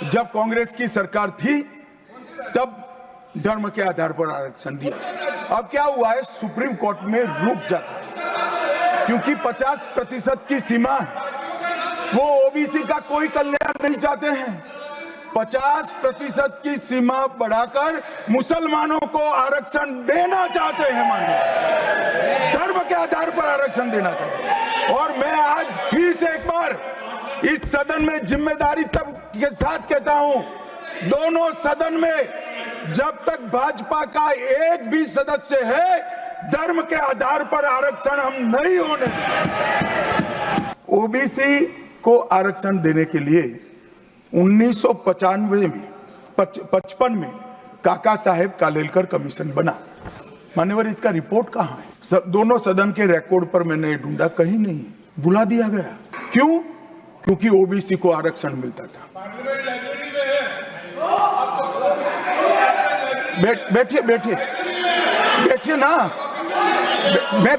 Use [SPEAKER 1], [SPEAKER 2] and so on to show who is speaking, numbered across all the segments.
[SPEAKER 1] जब कांग्रेस की सरकार थी तब धर्म के आधार पर आरक्षण दिया। अब क्या हुआ है, सुप्रीम कोर्ट में रुक जाता है क्योंकि 50% की सीमा है। वो ओबीसी का कोई कल्याण नहीं चाहते हैं। 50% की सीमा बढ़ाकर मुसलमानों को आरक्षण देना चाहते हैं, माननीय, धर्म के आधार पर आरक्षण देना चाहते हैं। और मैं आज फिर से एक बार इस सदन में जिम्मेदारी तब के साथ कहता हूं, दोनों सदन में जब तक भाजपा का एक भी सदस्य है, धर्म के आधार पर आरक्षण हम नहीं होने देंगे। ओबीसी को आरक्षण देने के लिए 1955 में काका साहेब कालेलकर कमीशन बना। मान्यवर, इसका रिपोर्ट कहां है? दोनों सदन के रिकॉर्ड पर मैंने ढूंढा, कहीं नहीं, बुला दिया गया। क्यों? क्योंकि ओबीसी को आरक्षण मिलता था। बैठिए बैठिए बैठिए ना,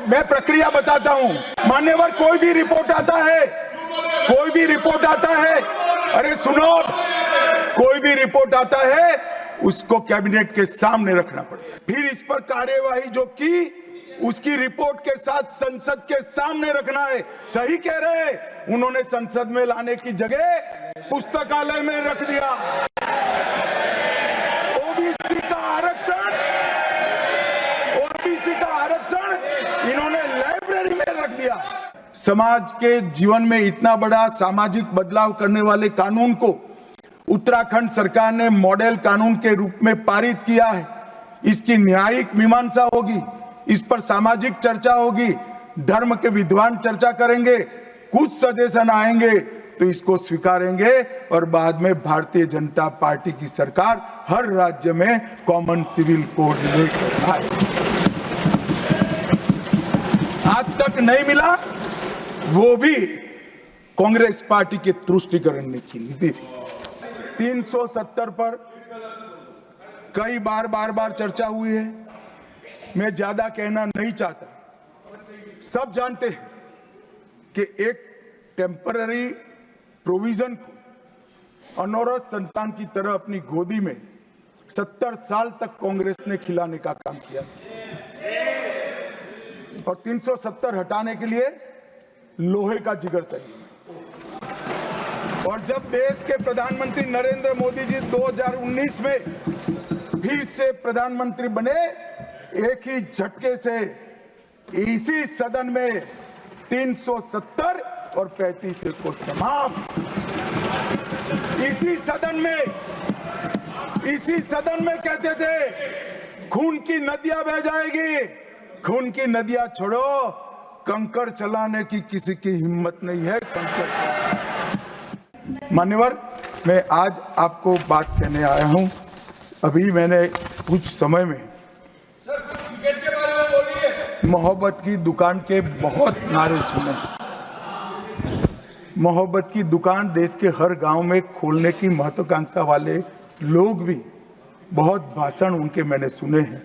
[SPEAKER 1] मैं प्रक्रिया बताता हूं। मान्यवर, कोई भी रिपोर्ट आता है, अरे सुनो, कोई भी रिपोर्ट आता है उसको कैबिनेट के सामने रखना पड़ता है। फिर इस पर कार्यवाही जो की उसकी रिपोर्ट के साथ संसद के सामने रखना है। सही कह रहे हैं, उन्होंने संसद में लाने की जगह पुस्तकालय में रख दिया। ओबीसी का आरक्षण इन्होंने लाइब्रेरी में रख दिया। समाज के जीवन में इतना बड़ा सामाजिक बदलाव करने वाले कानून को उत्तराखंड सरकार ने मॉडल कानून के रूप में पारित किया है। इसकी न्यायिक मीमांसा होगी, इस पर सामाजिक चर्चा होगी, धर्म के विद्वान चर्चा करेंगे, कुछ सजेशन आएंगे तो इसको स्वीकारेंगे और बाद में भारतीय जनता पार्टी की सरकार हर राज्य में कॉमन सिविल कोड लेकर आए। आज तक नहीं मिला, वो भी कांग्रेस पार्टी के तुष्टीकरण की नीति थी। 370 पर कई बार चर्चा हुई है, मैं ज्यादा कहना नहीं चाहता। सब जानते हैं कि एक टेम्पररी प्रोविजन को अनौरत संतान की तरह अपनी गोदी में 70 साल तक कांग्रेस ने खिलाने का काम किया और 370 हटाने के लिए लोहे का जिगर चाहिए। और जब देश के प्रधानमंत्री नरेंद्र मोदी जी 2019 में फिर से प्रधानमंत्री बने, एक ही झटके से इसी सदन में 370 और 35 को समाप्त। इसी सदन में कहते थे खून की नदियां बह जाएगी, खून की नदियां छोड़ो, कंकड़ चलाने की किसी की हिम्मत नहीं है। मान्यवर, मैं आज आपको बात कहने आया हूं। अभी मैंने कुछ समय में मोहब्बत की दुकान के बहुत नारे सुने। मोहब्बत की दुकान देश के हर गांव में खोलने की महत्वाकांक्षा वाले लोग भी बहुत भाषण उनके मैंने सुने हैं।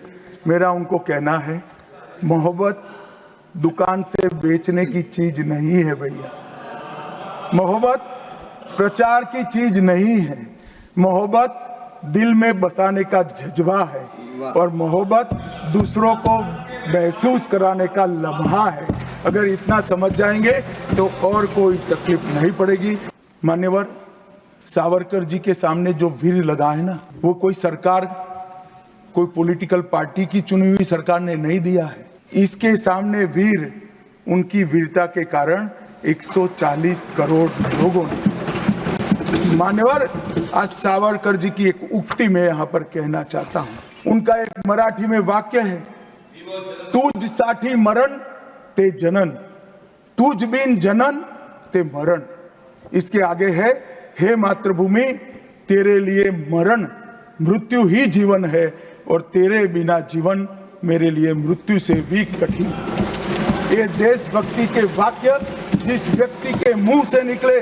[SPEAKER 1] मेरा उनको कहना है, मोहब्बत दुकान से बेचने की चीज नहीं है भैया। मोहब्बत प्रचार की चीज नहीं है। मोहब्बत दिल में बसाने का जज्बा है और मोहब्बत दूसरों को महसूस कराने का लम्हा है। अगर इतना समझ जाएंगे तो और कोई तकलीफ नहीं पड़ेगी। मान्यवर, सावरकर जी के सामने जो वीर लगा है ना, वो कोई सरकार, कोई पॉलिटिकल पार्टी की चुनी हुई सरकार ने नहीं दिया है। इसके सामने वीर, उनकी वीरता के कारण 140 करोड़ लोगों ने। मान्यवर, आज सावरकर जी की एक उक्ति में यहाँ पर कहना चाहता हूँ। उनका एक मराठी में वाक्य है, तुझ साठी मरण ते जनन, तुझ बिन जनन ते मरण। इसके आगे है, हे मातृभूमि, तेरे लिए मरण मृत्यु ही जीवन है और तेरे बिना जीवन मेरे लिए मृत्यु से भी कठिन। ये देशभक्ति के वाक्य जिस व्यक्ति के मुंह से निकले,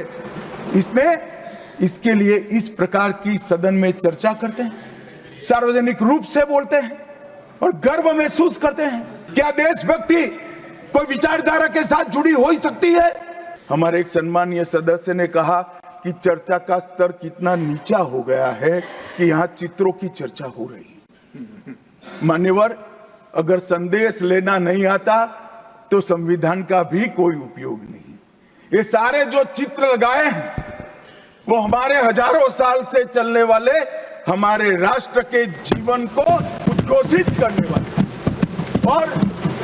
[SPEAKER 1] इसके लिए इस प्रकार की सदन में चर्चा करते हैं, सार्वजनिक रूप से बोलते हैं और गर्व महसूस करते हैं। क्या देशभक्ति कोई विचारधारा के साथ जुड़ी हो ही सकती है? हमारे एक सम्मानीय सदस्य ने कहा कि चर्चा का स्तर कितना नीचा हो गया है कि यहाँ चित्रों की चर्चा हो रही है। मान्यवर, अगर संदेश लेना नहीं आता तो संविधान का भी कोई उपयोग नहीं। ये सारे जो चित्र लगाए हैं वो हमारे हजारों साल से चलने वाले हमारे राष्ट्र के जीवन को उद्घोषित करने वाले, और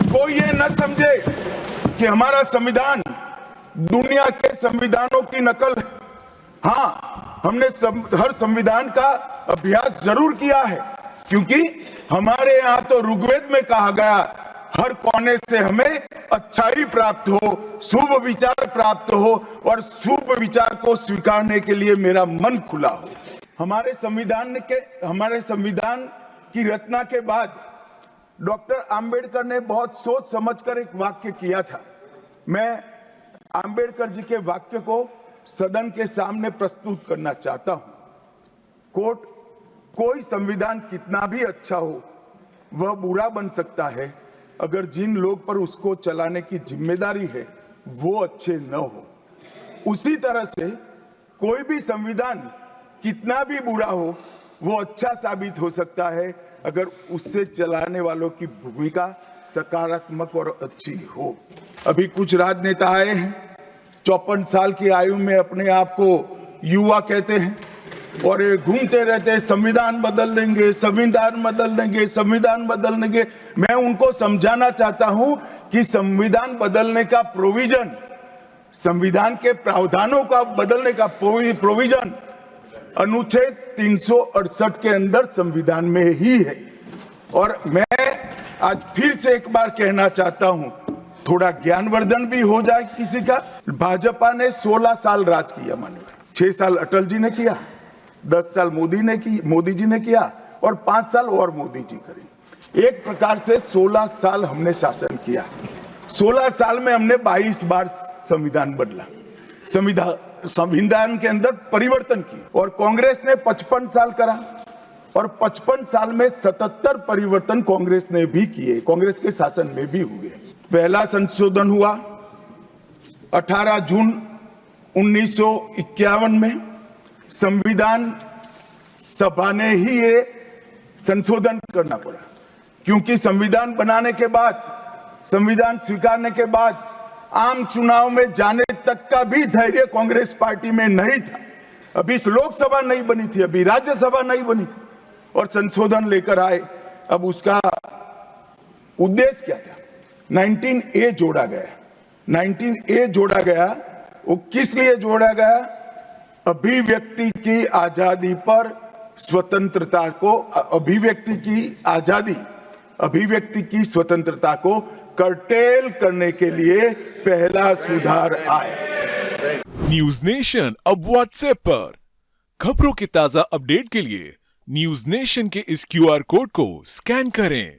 [SPEAKER 1] कोई ये न समझे कि हमारा संविधान दुनिया के संविधानों की नकल है। हाँ, हमने हर संविधान का अभ्यास जरूर किया है, क्योंकि हमारे यहाँ तो ऋग्वेद में कहा गया, हर कोने से हमें अच्छाई प्राप्त हो, शुभ विचार प्राप्त हो और शुभ विचार को स्वीकारने के लिए मेरा मन खुला हो। हमारे संविधान की रचना के बाद डॉक्टर आंबेडकर ने बहुत सोच समझकर एक वाक्य किया था। मैं आंबेडकर जी के वाक्य को सदन के सामने प्रस्तुत करना चाहता हूं। कोट, कोई संविधान कितना भी अच्छा हो वह बुरा बन सकता है अगर जिन लोग पर उसको चलाने की जिम्मेदारी है वो अच्छे न हो। उसी तरह से कोई भी संविधान कितना भी बुरा हो वो अच्छा साबित हो सकता है अगर उससे चलाने वालों की भूमिका सकारात्मक और अच्छी हो। अभी कुछ राजनेता आए हैं, 54 साल की आयु में अपने आप को युवा कहते हैं और ये घूमते रहते हैं, संविधान बदल देंगे, संविधान बदल देंगे, संविधान बदल देंगे। मैं उनको समझाना चाहता हूं कि संविधान बदलने का प्रोविजन, संविधान के प्रावधानों का बदलने का प्रोविजन अनुच्छेद 368 के अंदर संविधान में ही है। और मैं आज फिर से एक बार कहना चाहता हूं, थोड़ा ज्ञानवर्धन भी हो जाए किसी का। भाजपा ने 16 साल राज किया, मानिए 6 साल अटल जी ने किया, 10 साल मोदी जी ने किया और 5 साल और मोदी जी करें। एक प्रकार से 16 साल हमने शासन किया। 16 साल में हमने 22 बार संविधान बदला, संविधान के अंदर परिवर्तन की। और कांग्रेस ने 55 साल करा और 55 साल में 77 परिवर्तन कांग्रेस ने भी किए, कांग्रेस के शासन में भी हुए। पहला संशोधन हुआ 18 जून 1951 में। संविधान सभा ने ही ये संशोधन करना पड़ा, क्योंकि संविधान बनाने के बाद, संविधान स्वीकारने के बाद आम चुनाव में जाने तक का भी धैर्य कांग्रेस पार्टी में नहीं था। अभी लोकसभा नहीं बनी थी, अभी राज्यसभा नहीं बनी थी और संशोधन लेकर आए। अब उसका उद्देश्य क्या था? 19A जोड़ा गया। 19A जोड़ा गया, वो किस लिए जोड़ा गया? अभिव्यक्ति की आजादी पर स्वतंत्रता को, अभिव्यक्ति की आजादी, अभिव्यक्ति की स्वतंत्रता को कर्टेल करने के लिए पहला सुधार आया।
[SPEAKER 2] न्यूज नेशन अब व्हाट्सएप पर खबरों के ताजा अपडेट के लिए न्यूज नेशन के इस QR कोड को स्कैन करें।